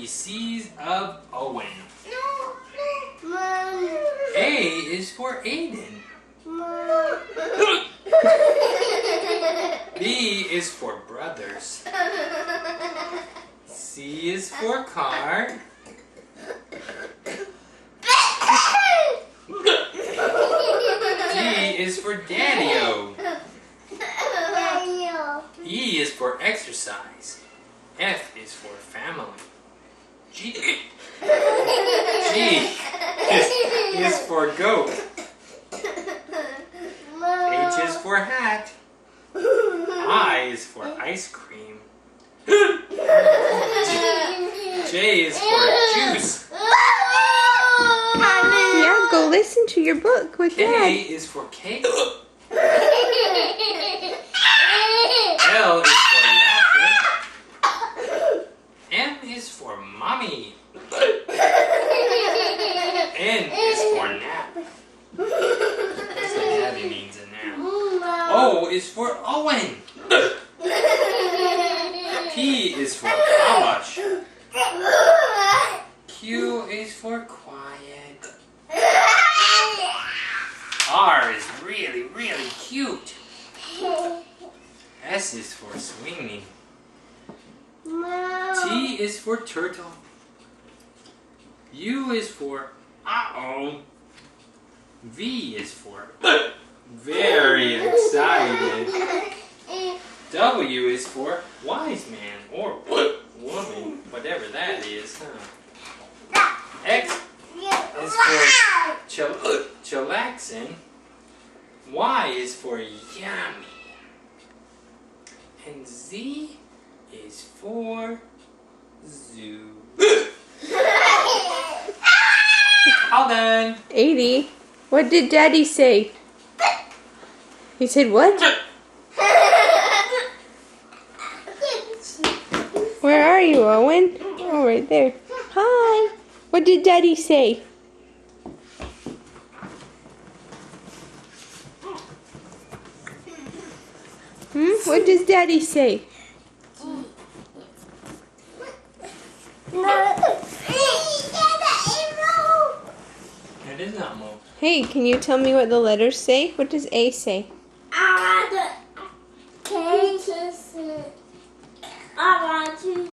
ABCs of Owen. Mom. A is for Aiden. Mom. B is for brothers. C is for car. D is for daddy-o. E is for exercise. F is for family. G is for goat. H is for hat. I is for ice cream. J is for juice. Yeah, go listen to your book with K Dad. is for cake. L is for laughter. M is for mommy. N is for nap. That's what Daddy needs a nap. O is for Owen. P is for wabash. Q is for quiet. R is really, really cute. S is for swinging. T is for turtle. U is for uh-oh. V is for very excited. W is for wise man or woman, whatever that is. X is for chillaxing. Y is for yummy. And Z is for zoo. All done. 80. What did Daddy say? He said what? Where are you, Owen? Oh, right there. Hi. What did Daddy say? What does Daddy say? It is not more. Hey, can you tell me what the letters say? What does A say? I want to